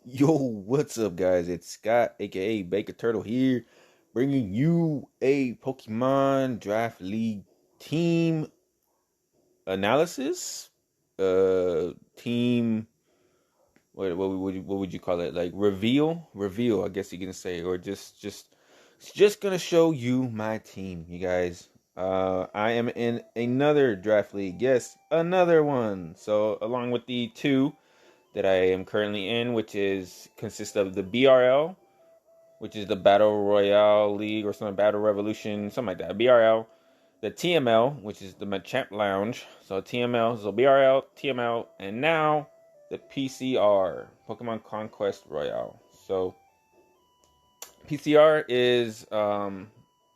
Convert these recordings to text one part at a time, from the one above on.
Yo, what's up, guys? It's Scott, aka Baker Turtle here, bringing you a Pokemon Draft League team analysis. Team. What would you call it? Like reveal. I guess you can say, or just gonna show you my team, you guys. I am in another draft league. Yes, another one. So along with the two that I am currently in, which is consists of the BRL, which is the Battle Royale League or something, Battle Revolution, something like that. BRL, the TML, which is the Machamp Lounge. So TML, so BRL, TML, and now the PCR, Pokemon Conquest Royale. So PCR is a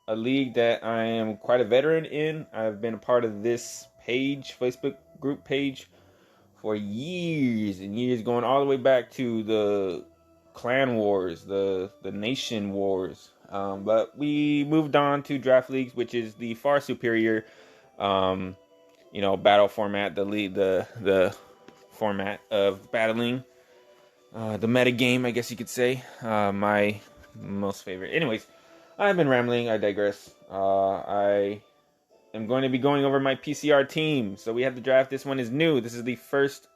league that I am quite a veteran in. I've been a part of this page, Facebook group page, for years and years, going all the way back to the clan wars, the nation wars. But we moved on to draft leagues, which is the far superior, um, battle format, the format of battling, the meta game, I guess you could say. My most favorite. Anyways, I've been rambling. I digress. I am going to be going over my PCR team. So we have the draft. This one is new. This is the first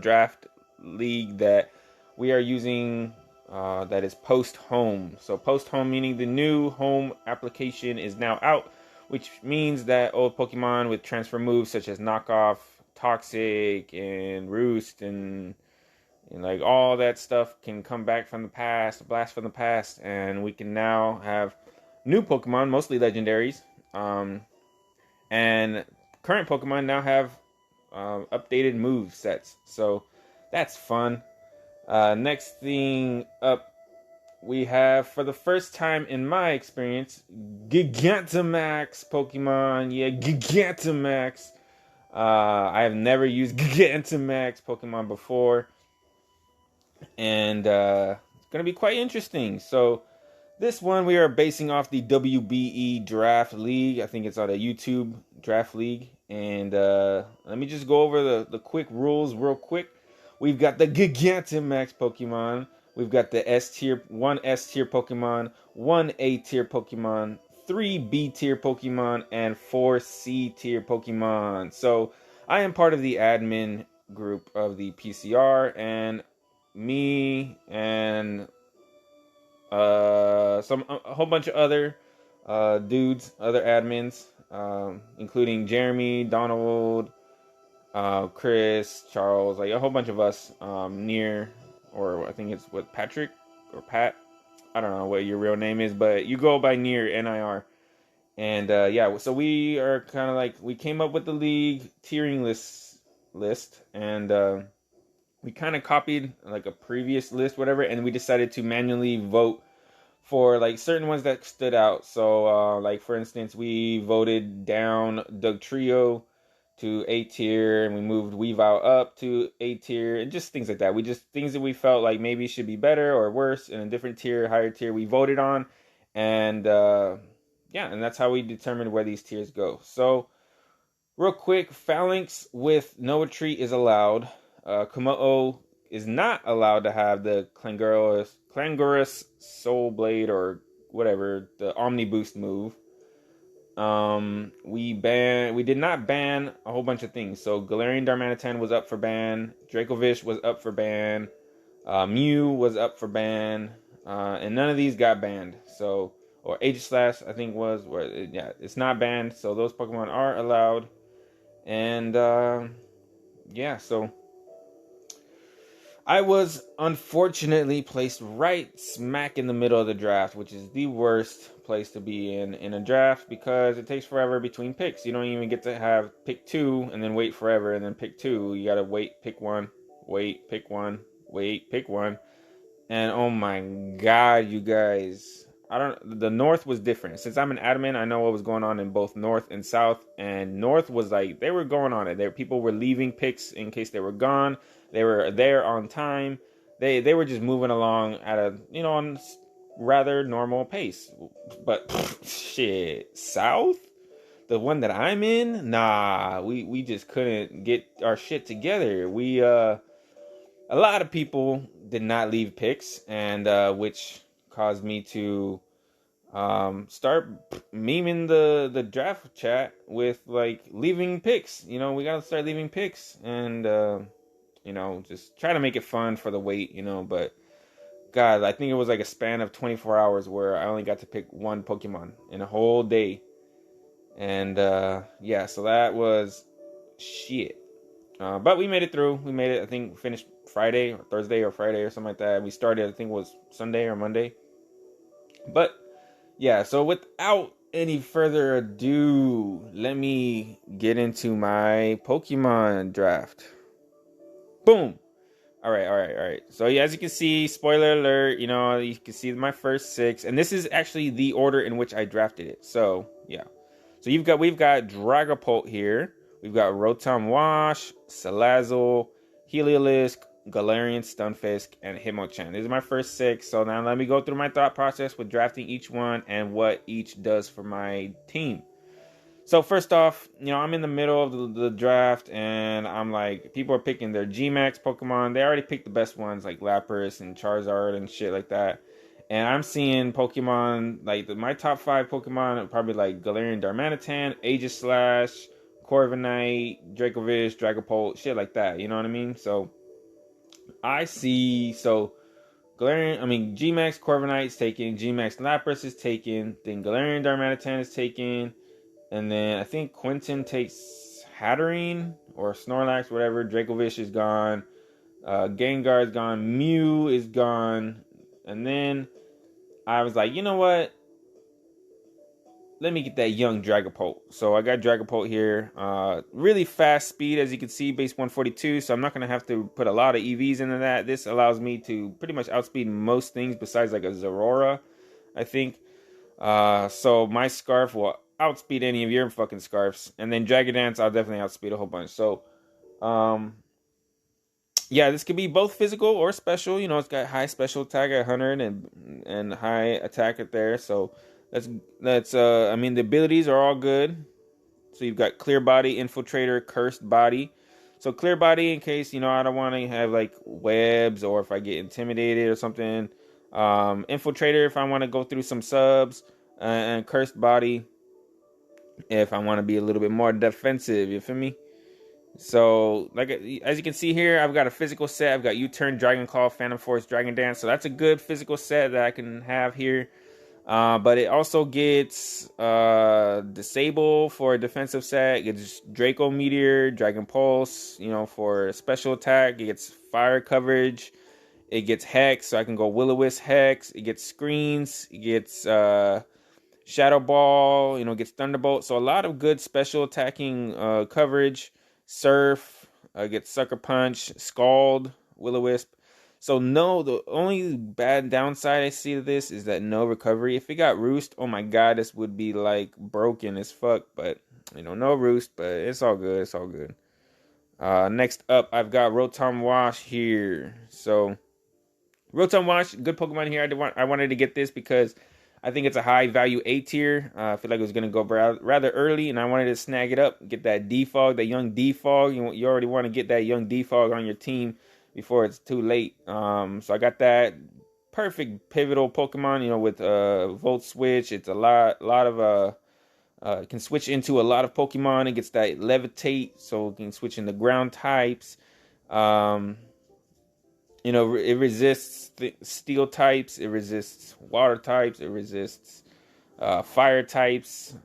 draft league that we are using, that is post home. So post home meaning the new home application is now out, which means that old Pokemon with transfer moves such as knockoff, toxic, and roost, and like all that stuff can come back from the past, blast from the past, and we can now have new Pokemon, mostly legendaries, and current Pokemon now have updated move sets. So that's fun. Next thing up, we have, for the first time in my experience, Gigantamax Pokemon. Yeah, Gigantamax. I have never used Gigantamax Pokemon before, and it's going to be quite interesting. So this one we are basing off the WBE Draft League. I think it's on a YouTube Draft League. And let me just go over the quick rules real quick. We've got the Gigantamax Pokemon. We've got the one S tier Pokemon, one A tier Pokemon, three B tier Pokemon, and four C tier Pokemon. So I am part of the admin group of the PCR, and me and a whole bunch of other dudes, other admins, including Jeremy, Donald, Chris, Charles, like a whole bunch of us, near, or I think it's what, Patrick or Pat. I don't know what your real name is, but you go by near NIR. And yeah, so we are kind of like, we came up with the league tiering list, and we kind of copied like a previous list, whatever, and we decided to manually vote for like certain ones that stood out. So like for instance, we voted down Doug Trio to A tier, and we moved Weavile up to A tier, and just things like that. We just, things that we felt like maybe should be better or worse in a different tier, higher tier, we voted on. And yeah, and that's how we determined where these tiers go. So real quick, Phalanx with Noatri is allowed. Kumo is not allowed to have the Clangorous Soul Blade or whatever, the Omni Boost move. We did not ban a whole bunch of things. So Galarian Darmanitan was up for ban. Dracovish was up for ban. Mew was up for ban. And none of these got banned. So, or Aegislash I think was, yeah, it's not banned. So those Pokemon are allowed. And yeah, so I was unfortunately placed right smack in the middle of the draft, which is the worst place to be in a draft, because it takes forever between picks. You don't even get to have pick two and then wait forever and then pick two. You gotta wait, pick one, wait, pick one, wait, pick one. And oh my god, you guys, the North was different. Since I'm an admin, I know what was going on in both North and South. And North was like, they were going on it. People were leaving picks in case they were gone. They were there on time. They were just moving along at a, on rather normal pace. But shit, South, the one that I'm in, nah, we just couldn't get our shit together. a lot of people did not leave picks, and which caused me to start memeing the draft chat with like leaving picks. We gotta start leaving picks, and just try to make it fun for the wait. But God, I think it was like a span of 24 hours where I only got to pick one Pokemon in a whole day. And yeah, so that was shit. But we made it through. We made it, I think, finished Friday or Thursday or Friday or something like that. We started, I think it was Sunday or Monday. But yeah, so without any further ado, let me get into my Pokemon draft. Boom. All right. So yeah, as you can see, spoiler alert, you can see my first 6, and this is actually the order in which I drafted it. So yeah, so we've got Dragapult here, we've got Rotom Wash, Salazzle, Heliolisk, Galarian, Stunfisk, and Hitmonchan. These are my first 6. So now let me go through my thought process with drafting each one and what each does for my team. So first off, I'm in the middle of the draft, and I'm like, people are picking their G-Max Pokemon. They already picked the best ones, like Lapras and Charizard and shit like that. And I'm seeing Pokemon, like my top 5 Pokemon are probably like Galarian Darmanitan, Aegislash, Corviknight, Dracovish, Dragapult, shit like that. You know what I mean? So I see, G-Max Corviknight is taken, G-Max Lapras is taken, then Galarian Darmanitan is taken. And then I think Quentin takes Hatterene or Snorlax, whatever. Dracovish is gone. Gengar is gone. Mew is gone. And then I was like, you know what? Let me get that young Dragapult. So I got Dragapult here. Really fast speed, as you can see, base 142. So I'm not going to have to put a lot of EVs into that. This allows me to pretty much outspeed most things besides like a Zorora, I think. So my Scarf will outspeed any of your fucking Scarfs. And then Dragon Dance, I'll definitely outspeed a whole bunch. So, yeah, this could be both physical or special. It's got high special attack at 100 and high attack at there. So the abilities are all good. So you've got Clear Body, Infiltrator, Cursed Body. So Clear Body in case, I don't want to have like webs or if I get intimidated or something. Infiltrator if I want to go through some subs. And Cursed Body if I want to be a little bit more defensive. You feel me? So, like, as you can see here, I've got a physical set. I've got U-Turn, Dragon Claw, Phantom Force, Dragon Dance. So that's a good physical set that I can have here. But it also gets Disable for a defensive set. It gets Draco Meteor, Dragon Pulse, for special attack. It gets Fire Coverage. It gets Hex, so I can go Will-O-Wisp Hex. It gets Screens. It gets Shadow Ball. Gets Thunderbolt. So a lot of good special attacking coverage. Surf. Gets Sucker Punch. Scald. Will-O-Wisp. So no, the only bad downside I see to this is that no recovery. If it got Roost, oh my god, this would be like broken as fuck. But no Roost, but it's all good. It's all good. Next up, I've got Rotom Wash here. So Rotom Wash, good Pokemon here. I wanted to get this because I think it's a high value A tier. I feel like it was gonna go rather early, and I wanted to snag it up, get that Defog, that young Defog. You already want to get that young Defog on your team before it's too late. So I got that perfect pivotal Pokemon, with Volt Switch. It's a lot of it can switch into a lot of Pokemon. It gets that Levitate, so it can switch into ground types. It resists steel types. It resists water types. It resists fire types.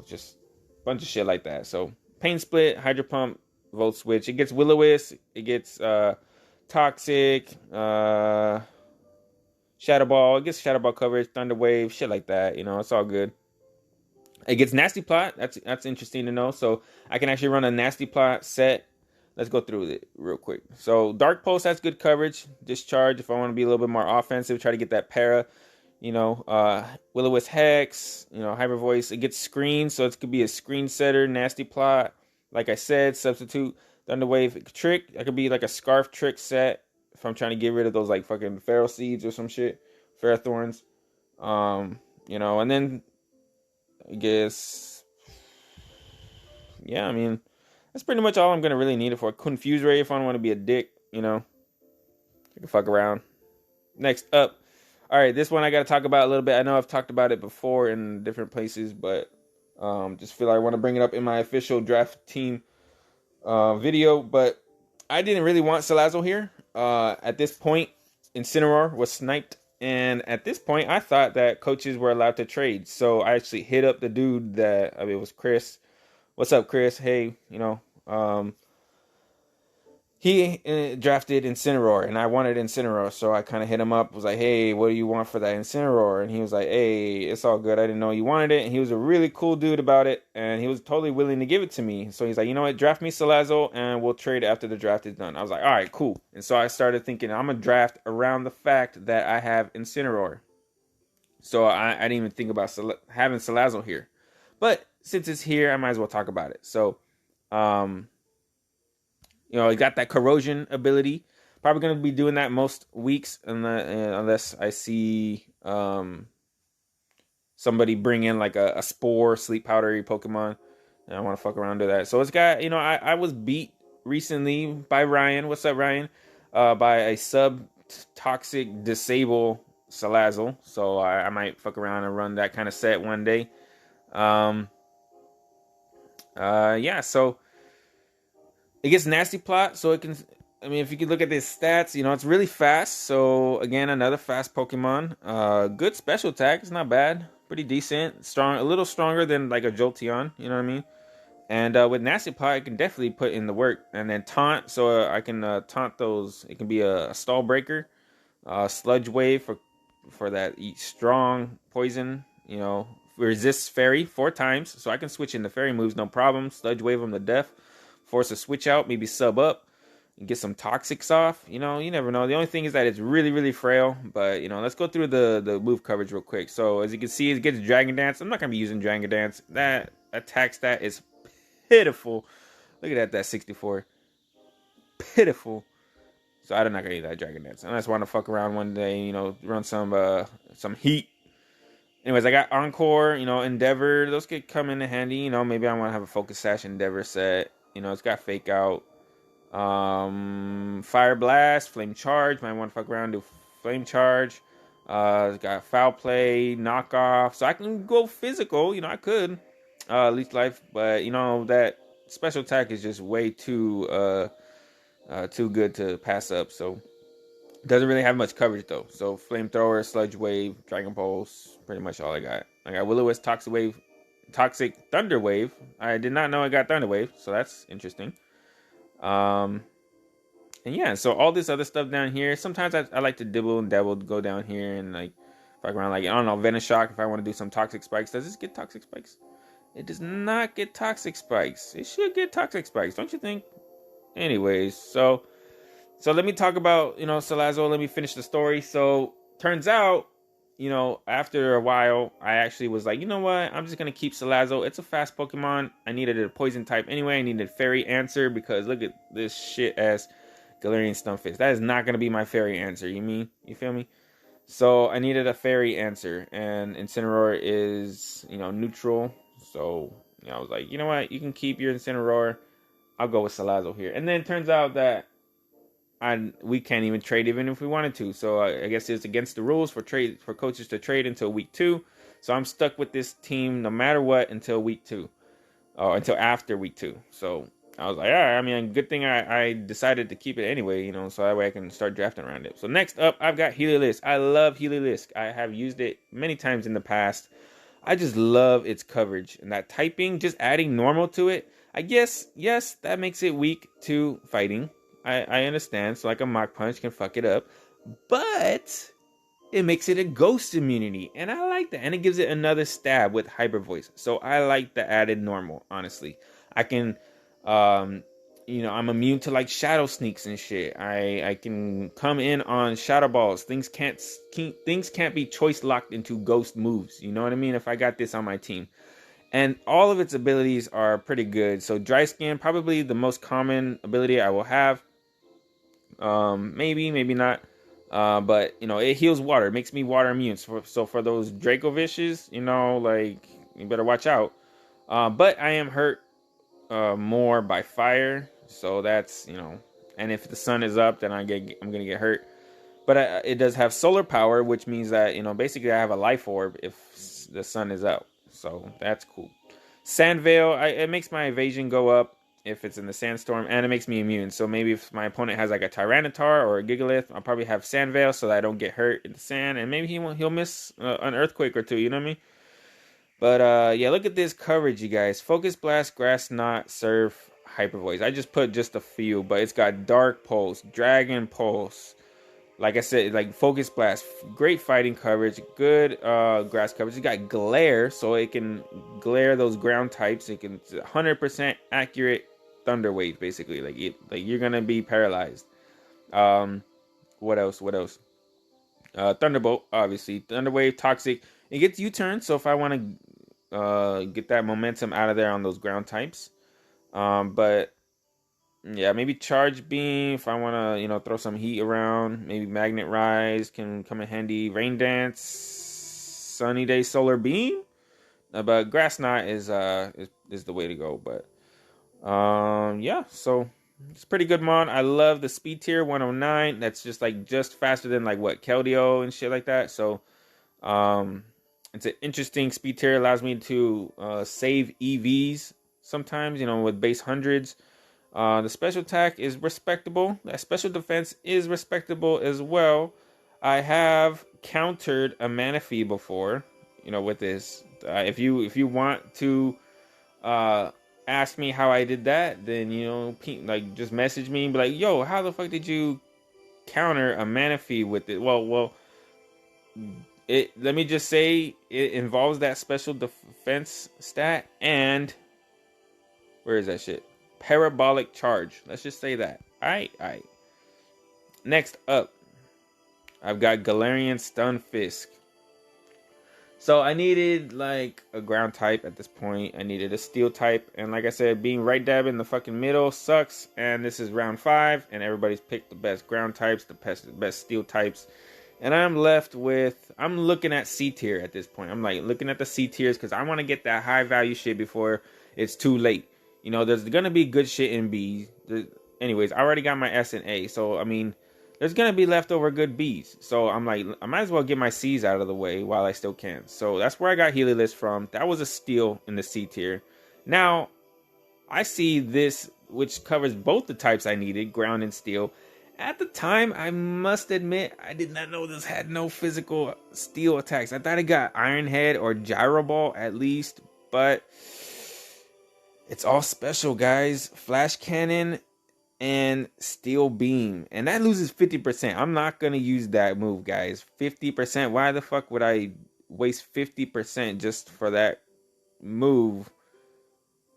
Just a bunch of shit like that. So Pain Split, Hydro Pump, Volt Switch. It gets Will-O-Wisp. It gets Toxic, Shadow Ball. It gets Shadow Ball coverage, Thunder Wave, shit like that. It's all good. It gets Nasty Plot. That's interesting to know. So I can actually run a Nasty Plot set. Let's go through it real quick. So Dark Pulse has good coverage. Discharge if I want to be a little bit more offensive. Try to get that para. Will-O-Wisp Hex. Hyper Voice. It gets screen, so it could be a screen setter. Nasty Plot. Like I said, substitute Thunder Wave Trick. That could be like a Scarf Trick set if I'm trying to get rid of those like fucking Feral Seeds or some shit. Ferrothorns. And then I guess, yeah, that's pretty much all I'm going to really need it for. Confuse Ray if I don't want to be a dick. you know, I can fuck around. Next up, all right, this one I got to talk about a little bit. I know I've talked about it before in different places, but just feel like I want to bring it up in my official draft team video. But I didn't really want Salazzle here. At this point, Incineroar was sniped, and at this point, I thought that coaches were allowed to trade. So I actually hit up the dude that it was Chris. What's up, Chris? Hey, he drafted Incineroar, and I wanted Incineroar, so I kind of hit him up. Was like, "Hey, what do you want for that Incineroar?" And he was like, "Hey, it's all good. I didn't know you wanted it." And he was a really cool dude about it, and he was totally willing to give it to me. So he's like, "You know what? Draft me Salazzle, and we'll trade after the draft is done." I was like, "All right, cool." And so I started thinking, I'm gonna draft around the fact that I have Incineroar. So I didn't even think about having Salazzle here, but since it's here, I might as well talk about it. So, he got that corrosion ability. Probably going to be doing that most weeks unless I see somebody bring in like a spore, sleep powdery Pokemon. And I want to fuck around to that. So it's got, I was beat recently by Ryan. What's up, Ryan? By a sub-toxic disable Salazzle. So I might fuck around and run that kind of set one day. Yeah, so it gets nasty plot, so it can. I mean, if you could look at the stats, it's really fast. So again, another fast Pokemon. Good special attack. It's not bad. Pretty decent. Strong. A little stronger than like a Jolteon. You know what I mean? And with nasty plot, I can definitely put in the work. And then taunt, so I can taunt those. It can be a stall breaker, sludge wave for that strong poison. Resists fairy 4 times, so I can switch into fairy moves no problem. Sludge wave them to death. Force a switch out, maybe sub up, and get some toxics off. You never know. The only thing is that it's really, really frail. But, let's go through the move coverage real quick. So, as you can see, it gets Dragon Dance. I'm not going to be using Dragon Dance. That attack stat is pitiful. Look at that 64. Pitiful. So, I'm not going to use that Dragon Dance. Unless I want to fuck around one day, run some heat. Anyways, I got Encore, Endeavor. Those could come into handy. Maybe I want to have a Focus Sash Endeavor set. It's got Fake Out, Fire Blast, Flame Charge. Might want to fuck around and do Flame Charge. It's got Foul Play, Knockoff. So I can go physical. I could. Leech Life. But, that special attack is just way too good to pass up. So, doesn't really have much coverage, though. So, Flamethrower, Sludge Wave, Dragon Pulse. Pretty much all I got. I got Will-O-Wisp, Toxic Thunder Wave. I did not know I got Thunder Wave, so that's interesting. And yeah, so all this other stuff down here. Sometimes I like to dibble and dabble, go down here and like fuck around. Like, I don't know, Venoshock. If I want to do some Toxic Spikes, does this get Toxic Spikes? It does not get Toxic Spikes. It should get Toxic Spikes, don't you think? Anyways, so let me talk about Salazzle. Let me finish the story. So turns out, after a while, I actually was like, you know what? I'm just going to keep Salazzle. It's a fast Pokemon. I needed a poison type anyway. I needed Fairy Answer because look at this shit ass Galarian Stunfisk. That is not going to be my Fairy Answer. You feel me? So I needed a Fairy Answer. And Incineroar is, neutral. So, I was like, you know what? You can keep your Incineroar. I'll go with Salazzle here. And then it turns out that we can't even trade even if we wanted to. So I guess it's against the rules for coaches to trade until week 2. So I'm stuck with this team no matter what until week 2, or until after week 2. So I was like, all right. I mean, good thing I decided to keep it anyway, so that way I can start drafting around it. So next up, I've got Heliolisk. I love Heliolisk. I have used it many times in the past. I just love its coverage and that typing. Just adding normal to it. I guess yes, that makes it weak to fighting. I understand. So like a Mach Punch can fuck it up. But it makes it a ghost immunity. And I like that. And it gives it another stab with Hyper Voice. So I like the added normal, honestly. I can, I'm immune to like Shadow Sneaks and shit. I can come in on Shadow Balls. Things can't be choice locked into ghost moves. You know what I mean? If I got this on my team. And all of its abilities are pretty good. So Dry Skin, probably the most common ability I will have. Maybe not. But it heals water. It makes me water immune. So for those Draco Vishes, you better watch out. But I am hurt more by fire. So that's, and if the sun is up, then I'm gonna get hurt. But it does have solar power, which means that, you know, basically I have a life orb if the sun is out. So that's cool. Sand Veil, it makes my evasion go up if it's in the sandstorm, and it makes me immune. So maybe if my opponent has like a Tyranitar or a Gigalith, I'll probably have Sand Veil so that I don't get hurt in the sand, and maybe he'll miss an earthquake or two. You know what I mean? But yeah, look at this coverage, you guys. Focus Blast, Grass Knot, Surf, Hyper Voice. I just put just a few, but it's got Dark Pulse, Dragon Pulse. Like I said, like Focus Blast, great fighting coverage, good grass coverage. It got Glare, so it can glare those ground types. It can 100% accurate Thunder Wave, basically. Like you're gonna be paralyzed. What else? Thunderbolt, obviously. Thunder Wave, Toxic. It gets U-turn, so if I want to get that momentum out of there on those ground types. But yeah, maybe Charge Beam if I want to, you know, throw some heat around. Maybe Magnet Rise can come in handy. Rain Dance, Sunny Day Solar Beam. But Grass Knot is the way to go. But yeah, so it's pretty good mon. I love the speed tier 109. That's just faster than like what Keldeo and shit like that. So it's an interesting speed tier. Allows me to save EVs sometimes, you know, with base hundreds. The special attack is respectable. That special defense is respectable as well. I have countered a Manaphy before, you know, with this. If you want to ask me how I did that, then, you know, like just message me and be like, yo, how the fuck did you counter a Manaphy with it? Well, let me just say it involves that special defense stat and where is that shit? Parabolic charge. Let's just say that. Alright. Next up, I've got Galarian Stunfisk. So I needed like a ground type at this point. I needed a steel type. And like I said, being right dab in the fucking middle sucks. And this is round 5. And everybody's picked the best ground types, the best steel types. And I'm left with, I'm looking at C tier at this point. I'm like looking at the C tiers because I want to get that high value shit before it's too late. You know, there's going to be good shit in B. Anyways, I already got my S and A. So, I mean, there's going to be leftover good Bs. So, I'm like, I might as well get my Cs out of the way while I still can. So, that's where I got Heliolisk from. That was a steal in the C tier. Now, I see this, which covers both the types I needed, ground and steel. At the time, I must admit, I did not know this had no physical steel attacks. I thought it got Iron Head or Gyro Ball at least, but it's all special, guys. Flash Cannon and Steel Beam. And that loses 50%. I'm not going to use that move, guys. 50%. Why the fuck would I waste 50% just for that move?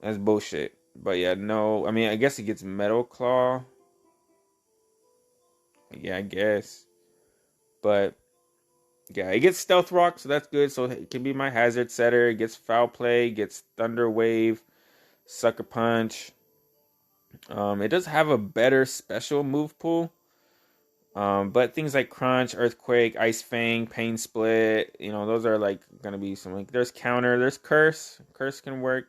That's bullshit. But yeah, no. I mean, I guess it gets Metal Claw. Yeah, I guess. But yeah, it gets Stealth Rock, so that's good. So it can be my hazard setter. It gets Foul Play, gets Thunder Wave, Sucker Punch. It does have a better special move pool. But things like Crunch, Earthquake, Ice Fang, Pain Split, you know, those are like gonna be some like there's Counter, there's Curse. Curse can work.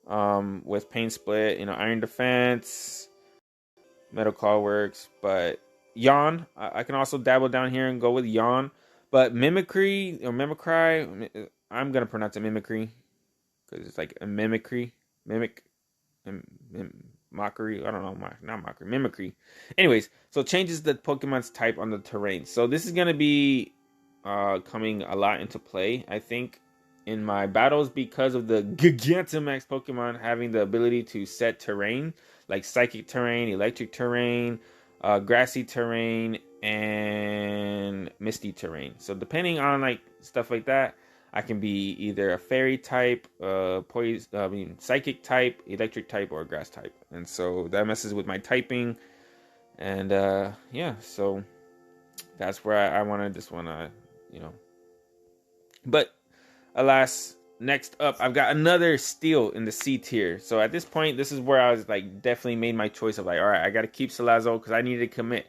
With Pain Split, you know, Iron Defense, Metal Claw works, but Yawn, I can also dabble down here and go with Yawn. But Mimicry or Mimicry, I'm gonna pronounce it Mimicry because it's like a mimicry, mockery. I don't know, not mockery, mimicry. Anyways, so it changes the Pokemon's type on the terrain. So this is gonna be coming a lot into play, I think, in my battles because of the Gigantamax Pokemon having the ability to set terrain, like Psychic Terrain, Electric Terrain, Grassy Terrain, and Misty Terrain. So depending on like stuff like that, I can be either a Fairy type, Psychic type, Electric type, or Grass type. And so that messes with my typing. And yeah, so that's where I just want to, you know. But alas, next up, I've got another Steel in the C tier. So at this point, this is where I was like definitely made my choice of like, all right, I got to keep Salazzle because I need to commit.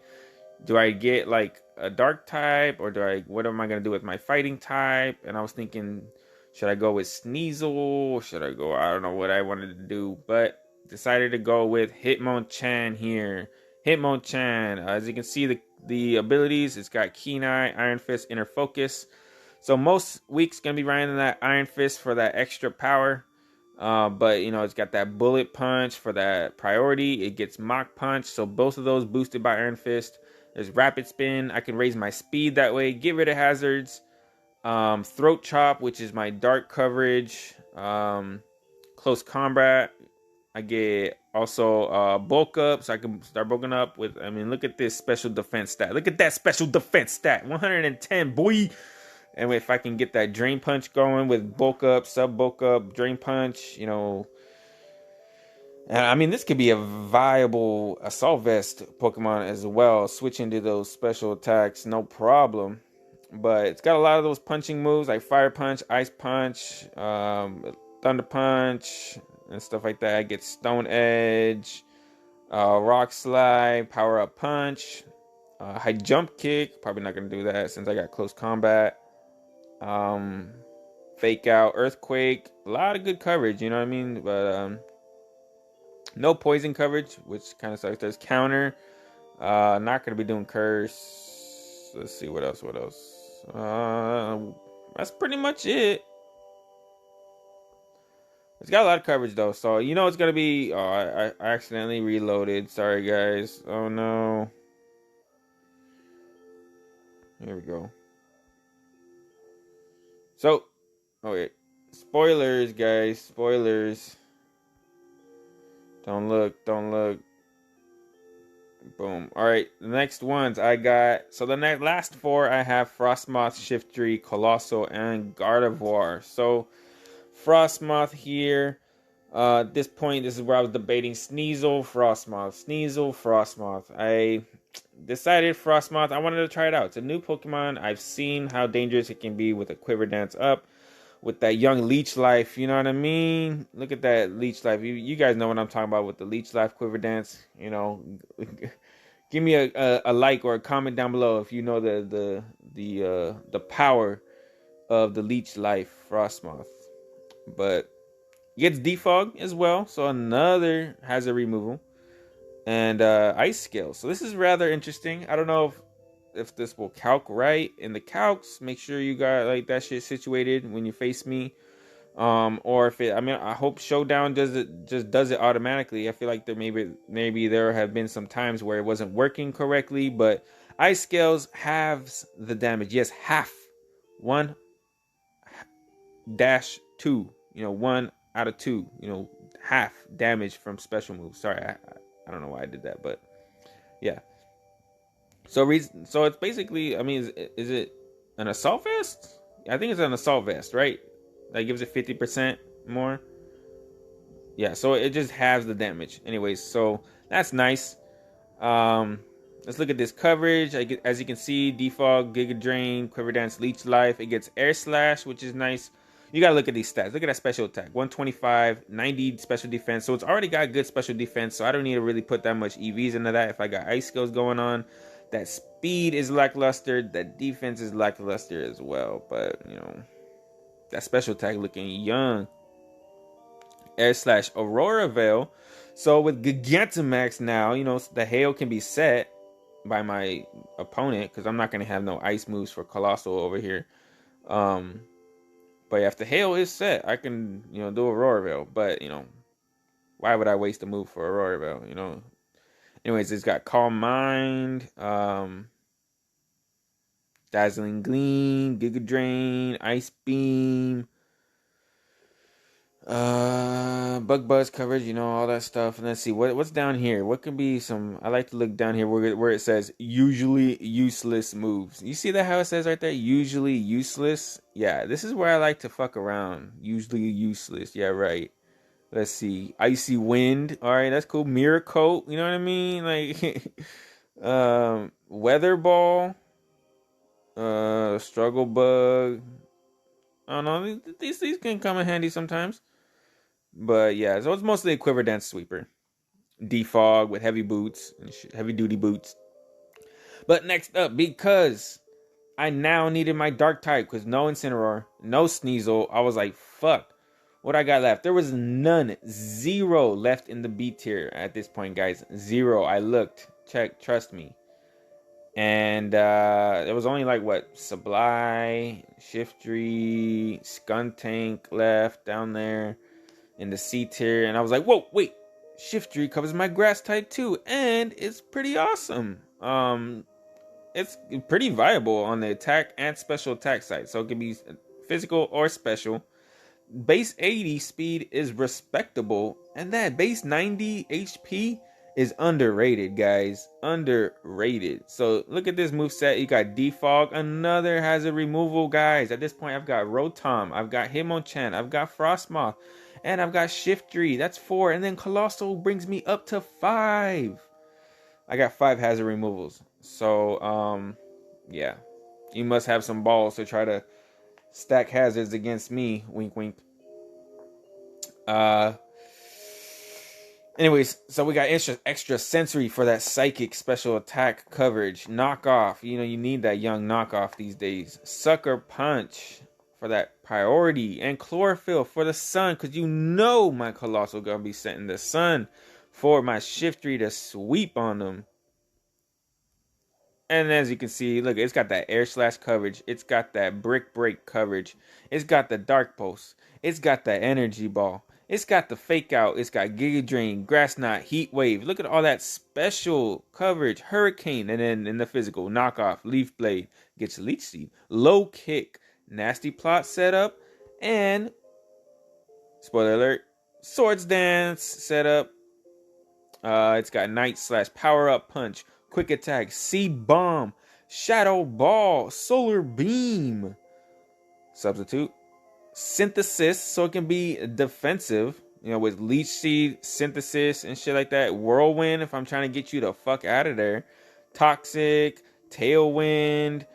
Do I get like a Dark type or what am I going to do with my Fighting type? And I was thinking, should I go with Sneasel? Should I go, I don't know what I wanted to do, but decided to go with Hitmonchan here. Hitmonchan. As you can see, the abilities, it's got Keen Eye, Iron Fist, Inner Focus. So most weeks going to be running that Iron Fist for that extra power. But, it's got that Bullet Punch for that priority. It gets Mach Punch. So both of those boosted by Iron Fist. There's Rapid Spin. I can raise my speed that way. Get rid of hazards. Throat Chop, which is my dark coverage. Close Combat. I get also bulk up, so I can start bulking up with. Look at this special defense stat. Look at that special defense stat, 110, boy. And if I can get that Drain Punch going with bulk up, sub bulk up, Drain Punch, And this could be a viable Assault Vest Pokemon as well. Switch into those special attacks, no problem. But it's got a lot of those punching moves like Fire Punch, Ice Punch, Thunder Punch, and stuff like that. I get Stone Edge, Rock Slide, Power Up Punch, High Jump Kick. Probably not going to do that since I got Close Combat. Fake Out, Earthquake. A lot of good coverage, you know what I mean? But no poison coverage, which kind of sucks. There's Counter. Not going to be doing Curse. Let's see, what else? That's pretty much it. It's got a lot of coverage though, so it's gonna be. Oh, I accidentally reloaded. Sorry guys. Oh no. Here we go. So, wait. Spoilers, guys. Spoilers. Don't look. Boom. All right. The next ones I got. So the last four I have Frostmoth, Shiftry, Colossal, and Gardevoir. So. Frostmoth here. At this point, this is where I was debating Sneasel, Frostmoth. I decided Frostmoth. I wanted to try it out. It's a new Pokemon. I've seen how dangerous it can be with a Quiver Dance up, with that young Leech Life. You know what I mean? Look at that Leech Life. You guys know what I'm talking about with the Leech Life Quiver Dance. Give me a like or a comment down below if you know the power of the Leech Life Frostmoth. But it gets Defog as well, so another hazard removal, and Ice Scale. So this is rather interesting. I don't know if this will calc right in the calcs. Make sure you got like that shit situated when you face me, or if it. I hope Showdown does it automatically. I feel like maybe there have been some times where it wasn't working correctly, but Ice Scales halves the damage. Yes, half. 1-2. 1 out of 2, half damage from special moves. Sorry, I don't know why I did that, but yeah. So it's basically, is it an Assault Vest? I think it's an Assault Vest, right? That gives it 50% more. Yeah, so it just halves the damage. Anyways, so that's nice. Let's look at this coverage. As you can see, Defog, Giga Drain, Quiver Dance, Leech Life. It gets Air Slash, which is nice. You gotta look at these stats. Look at that special attack. 125, 90 special defense. So it's already got good special defense. So I don't need to really put that much EVs into that if I got Ice Skills going on. That speed is lackluster. That defense is lackluster as well. But, that special attack looking young. Air Slash, Aurora Veil. So with Gigantamax now, the hail can be set by my opponent, because I'm not going to have no ice moves for Colossal over here. But if the hail is set, I can, do Aurora Veil. But, why would I waste a move for Aurora Veil, Anyways, it's got Calm Mind, Dazzling Gleam, Giga Drain, Ice Beam, Bug Buzz coverage, all that stuff. And let's see, what's down here? What could be some... I like to look down here where it says usually useless moves. You see that how it says right there? Usually useless? Yeah, this is where I like to fuck around. Usually useless. Yeah, right. Let's see. Icy Wind. All right, that's cool. Mirror Coat. You know what I mean? Like, Weather Ball. Struggle Bug. I don't know. These can come in handy sometimes. But yeah, so it's mostly a Quiver Dance Sweeper. Defog with heavy boots, heavy duty boots. But next up, because I now needed my Dark type, because no Incineroar, no Sneasel, I was like, fuck, what I got left? There was none, 0 left in the B tier at this point, guys. 0. I looked check, trust me. And there was only like what, Sublime, Shiftry, Skuntank left down there in the C tier, and I was like, whoa, wait, Shiftry covers my grass type too, and it's pretty awesome. It's pretty viable on the attack and special attack side, so it can be physical or special. Base 80 speed is respectable, and that base 90 HP is underrated, guys. Underrated. So look at this moveset. You got Defog, another hazard removal, guys. At this point, I've got Rotom, I've got Hitmonchan, I've got Frostmoth, and I've got Shiftry. That's 4. And then Colossal brings me up to 5. I got 5 hazard removals. So, yeah. You must have some balls to try to stack hazards against me. Wink, wink. Anyways, so we got extra sensory for that psychic special attack coverage. Knockoff. You know, you need that young knockoff these days. Sucker Punch for that priority. And Chlorophyll for the sun. Because you know my Colossal going to be setting the sun for my Shiftry to sweep on them. And as you can see, look, it's got that air slash coverage. It's got that brick break coverage. It's got the dark pulse. It's got that energy ball. It's got the fake out. It's got Giga Drain, Grass Knot, Heat Wave. Look at all that special coverage. Hurricane. And then in the physical, knockoff, Leaf Blade, gets Leech Seed, Low Kick, Nasty Plot setup, and spoiler alert, Swords Dance setup. It's got Night Slash, Power Up Punch, Quick Attack, Seed Bomb, Shadow Ball, Solar Beam. Substitute. Synthesis, so it can be defensive. You know, with Leech Seed, Synthesis, and shit like that. Whirlwind, if I'm trying to get you the fuck out of there. Toxic, Tailwind,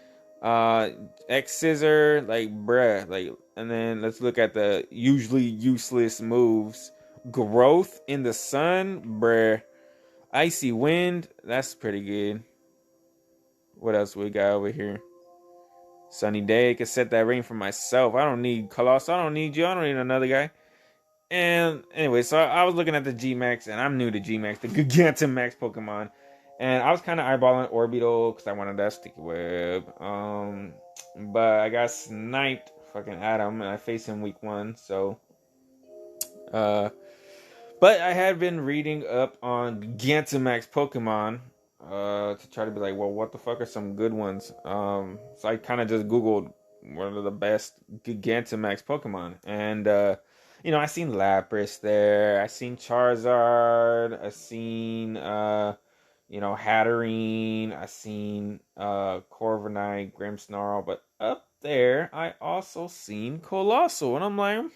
X-Scissor, like, bruh. Like, and then let's look at the usually useless moves. Growth in the Sun, bruh. Icy Wind, that's pretty good. What else we got over here? Sunny Day, I can set that rain for myself. I don't need Colossal, I don't need you, I don't need another guy. And anyway, so I was looking at the G-Max, and I'm new to G-Max, the Gigantamax Pokemon. And I was kind of eyeballing Orbital, because I wanted that Sticky Web. But I got sniped, fucking Adam, and I faced him week 1, so... But I had been reading up on Gigantamax Pokemon to try to be like, well, what the fuck are some good ones? So I kind of just Googled what are the best Gigantamax Pokemon. And, you know, I seen Lapras there. I seen Charizard. I seen, you know, Hatterene. I seen Corviknight, Grimmsnarl. But up there, I also seen Colossal. And I'm like,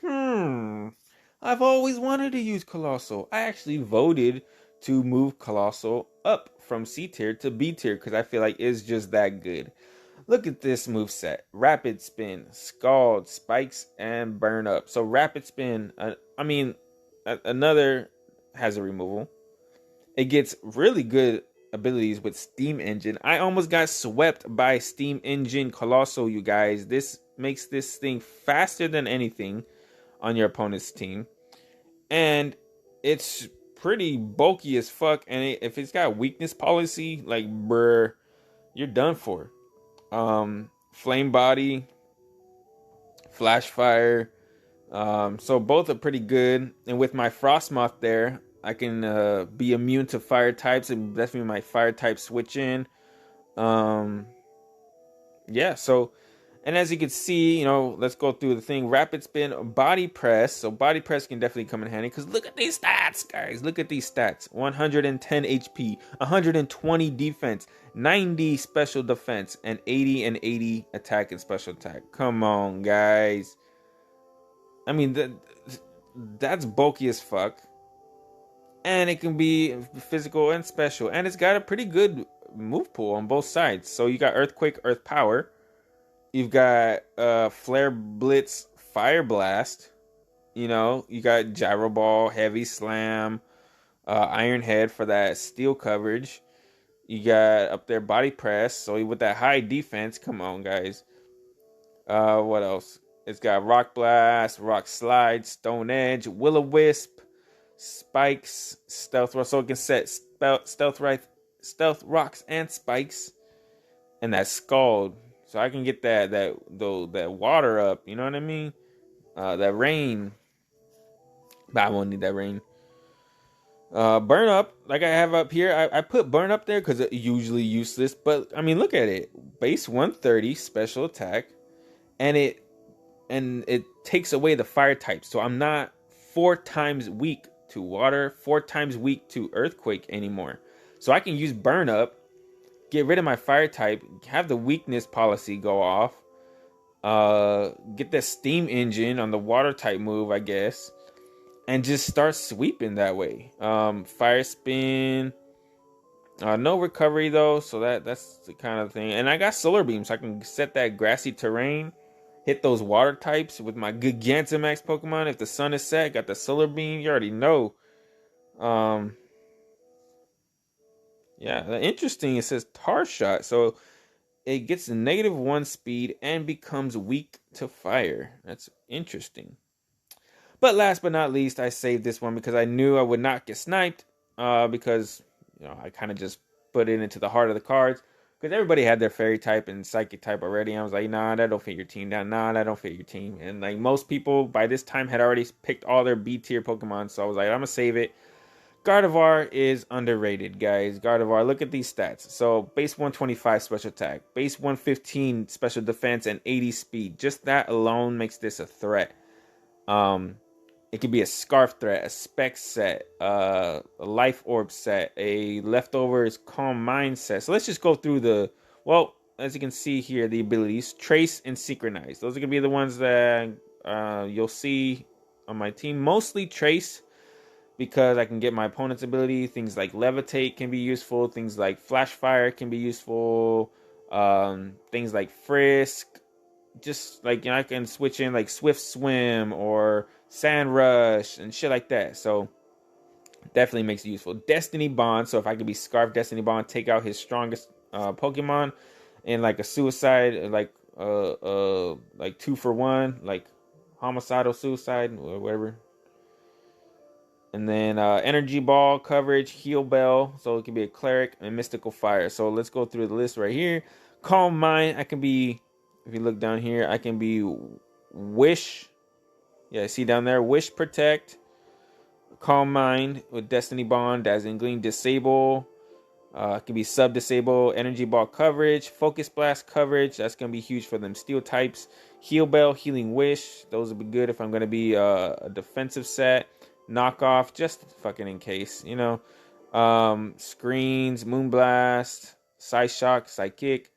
I've always wanted to use Colossal. I actually voted to move Colossal up from C tier to B tier because I feel like it's just that good. Look at this moveset. Rapid Spin, Scald, Spikes, and Burn Up. So Rapid Spin, another hazard removal. It gets really good abilities with Steam Engine. I almost got swept by Steam Engine Colossal, you guys. This makes this thing faster than anything on your opponent's team, and it's pretty bulky as fuck. And if it's got weakness policy, like, bruh, you're done for. Flame Body, Flash Fire, so both are pretty good. And with my Frostmoth there, I can be immune to fire types, and definitely my fire type switch in. Yeah, so, and as you can see, you know, let's go through the thing. Rapid Spin, Body Press. So Body Press can definitely come in handy because look at these stats, guys. Look at these stats. 110 HP, 120 defense, 90 special defense, and 80 and 80 attack and special attack. Come on, guys. I mean, that's bulky as fuck. And it can be physical and special. And it's got a pretty good move pool on both sides. So you got Earthquake, Earth Power. You've got Flare Blitz, Fire Blast. You know, you got Gyro Ball, Heavy Slam, Iron Head for that steel coverage. You got up there Body Press. So with that high defense, come on, guys. What else? It's got Rock Blast, Rock Slide, Stone Edge, Will-O-Wisp, Spikes, Stealth Rush. So it can set stealth, rocks, and spikes, and that scald, so I can get that water up. You know what I mean? That rain, but I won't need that rain. Burn up, like I have up here. I put burn up there because it's usually useless. But I mean, look at it. Base 130 special attack, and it takes away the fire type. So I'm not 4 times weak to water, 4 times weak to earthquake anymore. So I can use burn up, get rid of my fire type, have the weakness policy go off, get that steam engine on the water type move, I guess, and just start sweeping that way. Fire spin, no recovery though, so that's the kind of thing. And I got solar beam, so I can set that grassy terrain, hit those water types with my Gigantamax Pokemon. If the sun is set, got the solar beam. You already know. Yeah, interesting. It says tar shot, so it gets -1 speed and becomes weak to fire. That's interesting. But last but not least, I saved this one because I knew I would not get sniped. Because I kind of just put it into the heart of the cards. Because everybody had their fairy type and psychic type already. I was like, nah, that don't fit your team. Nah, that don't fit your team. And like most people by this time had already picked all their B tier Pokemon. So I was like, I'm gonna save it. Gardevoir is underrated, guys. Gardevoir, look at these stats. So base 125 special attack, base 115 special defense, and 80 speed. Just that alone makes this a threat. It could be a Scarf threat, a Spec set, a Life Orb set, a Leftovers Calm Mind set. So let's just go through as you can see here, the abilities, Trace and Synchronize. Those are going to be the ones that you'll see on my team. Mostly Trace, because I can get my opponent's ability. Things like Levitate can be useful. Things like Flash Fire can be useful. Things like Frisk. Just like, I can switch in like Swift Swim or Sand Rush and shit like that. So definitely makes it useful. Destiny Bond. So if I could be Scarf Destiny Bond, take out his strongest Pokemon in like a suicide, like 2-for-1, like homicidal suicide or whatever. And then Energy Ball coverage, Heal Bell. So it can be a Cleric and Mystical Fire. So let's go through the list right here. Calm Mind. I can be, if you look down here, I can be Wish. Yeah, see down there, Wish, Protect, Calm Mind with Destiny Bond, Dazzling Gleam, Disable. It can be Sub-Disable, Energy Ball coverage, Focus Blast coverage. That's going to be huge for them Steel types. Heal Bell, Healing Wish. Those would be good if I'm going to be a defensive set. Knockoff, just fucking in case, Screens, Moonblast, Psyshock, Psychic.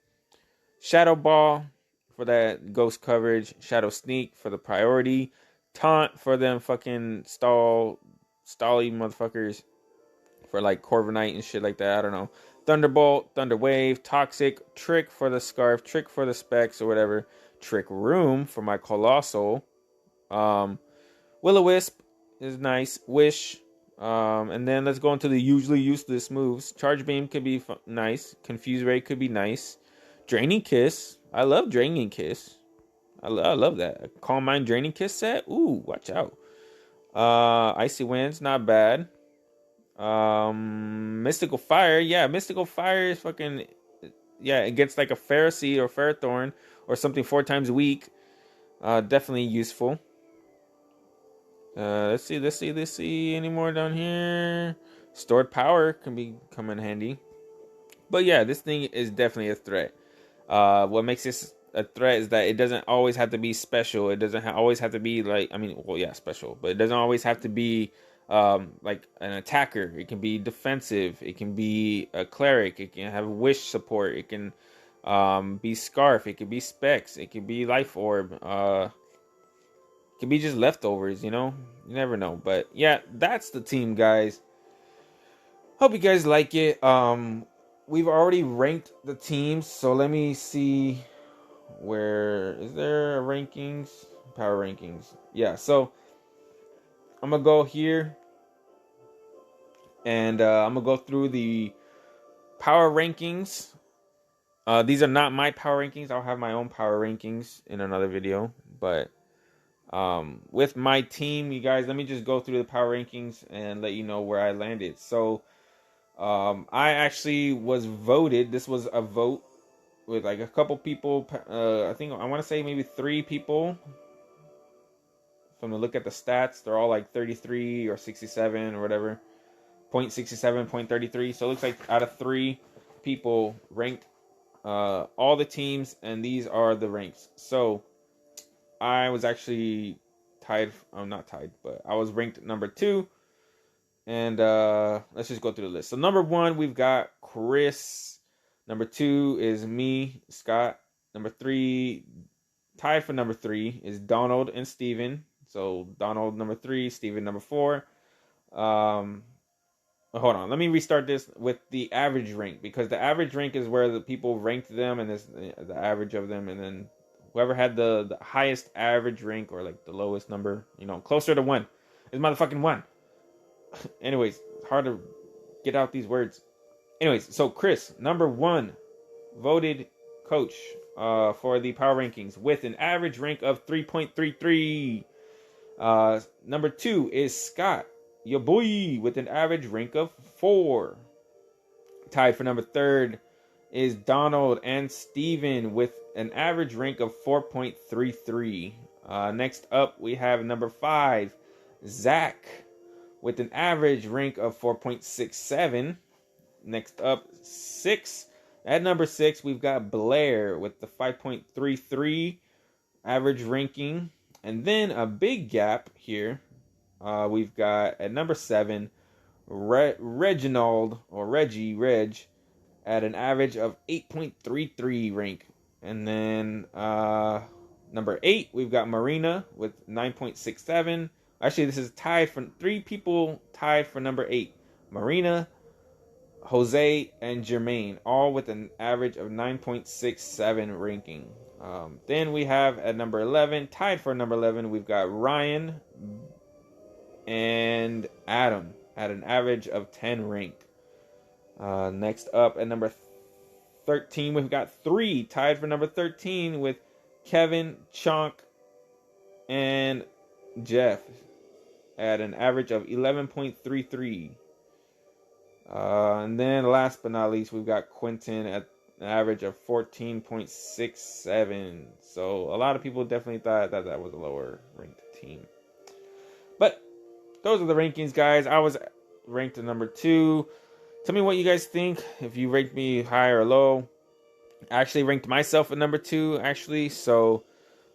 Shadow Ball for that ghost coverage. Shadow Sneak for the priority. Taunt for them fucking stally motherfuckers for like Corviknight and shit like that. I don't know. Thunderbolt, Thunder Wave, Toxic, Trick for the Scarf, Trick for the Specs or whatever. Trick Room for my Colossal. Will-O-Wisp is nice. Wish. And then let's go into the usually useless moves. Charge Beam could be nice. Confuse Ray could be nice. Draining Kiss. I love Draining Kiss. I love that. A Calm Mind Draining Kiss set. Ooh, watch out. Icy Winds, not bad. Mystical Fire. Yeah, Mystical Fire is fucking... Yeah, against like a Pharisee or Ferrothorn or something 4 times weak. Definitely useful. Let's see any more down here. Stored Power can come in handy. But yeah, this thing is definitely a threat. What makes this a threat is that it doesn't always have to be special. It doesn't always have to be like, special, but it doesn't always have to be like an attacker. It can be defensive. It can be a cleric. It can have wish support. It can be Scarf. It could be Specs. It could be Life Orb. It could be just leftovers, you never know. But yeah, that's the team, guys. Hope you guys like it. We've already ranked the teams, so let me see. Where is there rankings? Power rankings. Yeah, so I'm gonna go here and I'm gonna go through the power rankings. These are not my power rankings. I'll have my own power rankings in another video, but with my team, you guys, let me just go through the power rankings and let you know where I landed. So I actually was voted. This was a vote with like a couple people. I think I want to say maybe 3 people. From the look at the stats, they're all like 33 or 67 or whatever. 0.67, 0.33. So it looks like out of 3 people ranked all the teams, and these are the ranks. So I was actually tied. I'm not tied, but I was ranked number 2. And let's just go through the list. So number 1, we've got Chris. Number 2 is me, Scott. Number 3, tied for number 3, is Donald and Steven. So Donald number 3, Steven number 4. Hold on, let me restart this with the average rank, because the average rank is where the people ranked them, and this the average of them, and then whoever had the highest average rank, or like the lowest number, closer to 1, is motherfucking 1. Anyways, it's hard to get out these words. Anyways, so Chris, number 1, voted coach for the power rankings with an average rank of 3.33. Number 2 is Scott, your boy, with an average rank of 4. Tied for number 3 is Donald and Steven with an average rank of 4.33. Next up, we have number 5, Zach, with an average rank of 4.67. Next up, 6. At number 6, we've got Blair with the 5.33 average ranking. And then a big gap here. We've got at number 7, Reginald, or Reg, at an average of 8.33 rank. And then number 8, we've got Marina with 9.67. Actually, this is tied for 3 people tied for number 8. Marina, Jose, and Jermaine, all with an average of 9.67 ranking. Then we have at number 11, tied for number 11, we've got Ryan and Adam at an average of 10 rank. Next up at number 13, we've got 3 tied for number 13 with Kevin, Chonk, and Jeff at an average of 11.33. And then last but not least, we've got Quentin at an average of 14.67. So a lot of people definitely thought that that was a lower ranked team. But those are the rankings, guys. I was ranked at number 2. Tell me what you guys think. If you ranked me high or low. I actually ranked myself at number 2, actually. So,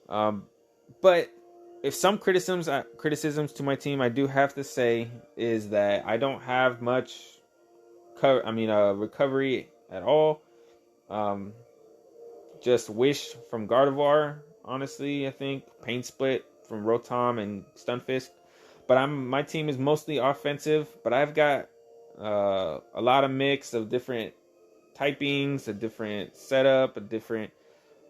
but if some criticisms to my team, I do have to say, is that I don't have much recovery at all. Just Wish from Gardevoir, honestly, I think. Pain Split from Rotom and Stunfisk. But my team is mostly offensive, but I've got a lot of mix of different typings, a different setup, a different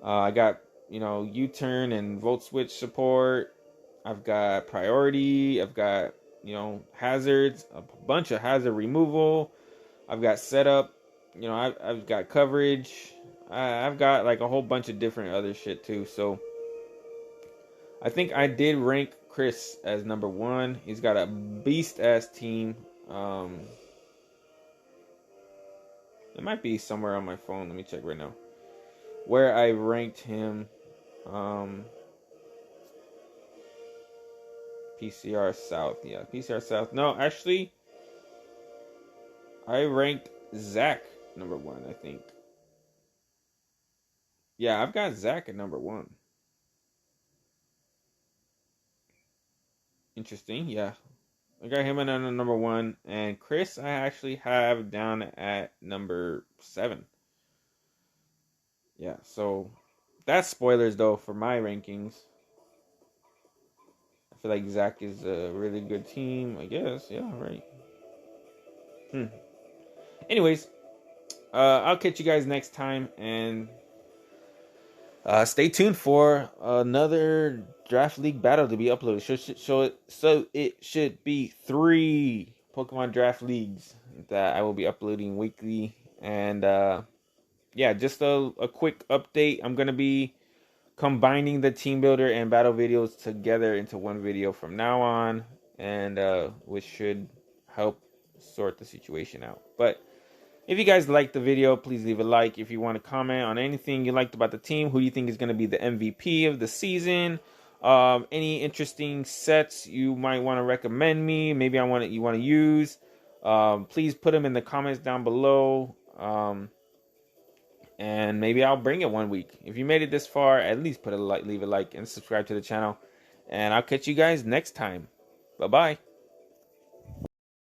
I got, U-turn and Volt Switch support. I've got priority, I've got, hazards, a bunch of hazard removal. I've got setup, I've got coverage. I've got like a whole bunch of different other shit too. So I think I did rank Chris as number 1. He's got a beast ass team. It might be somewhere on my phone. Let me check right now where I ranked him. PCR South. Yeah, PCR South. No, actually, I ranked Zach number 1, I think. Yeah, I've got Zach at number 1. Interesting, yeah. I got him at number 1. And Chris, I actually have down at number 7. Yeah, so that's spoilers, though, for my rankings. I feel like Zach is a really good team, I guess. Yeah, right. Anyways, I'll catch you guys next time, and stay tuned for another Draft League battle to be uploaded. So it should be 3 Pokemon Draft Leagues that I will be uploading weekly. And yeah, just a quick update. I'm going to be combining the team builder and battle videos together into one video from now on, and which should help sort the situation out. But If you guys liked the video, please leave a like. If you want to comment on anything you liked about the team, who you think is going to be the MVP of the season, any interesting sets you might want to recommend me, maybe you want to use, please put them in the comments down below. And maybe I'll bring it one week. If you made it this far, at least put a like, leave a like, and subscribe to the channel. And I'll catch you guys next time. Bye bye.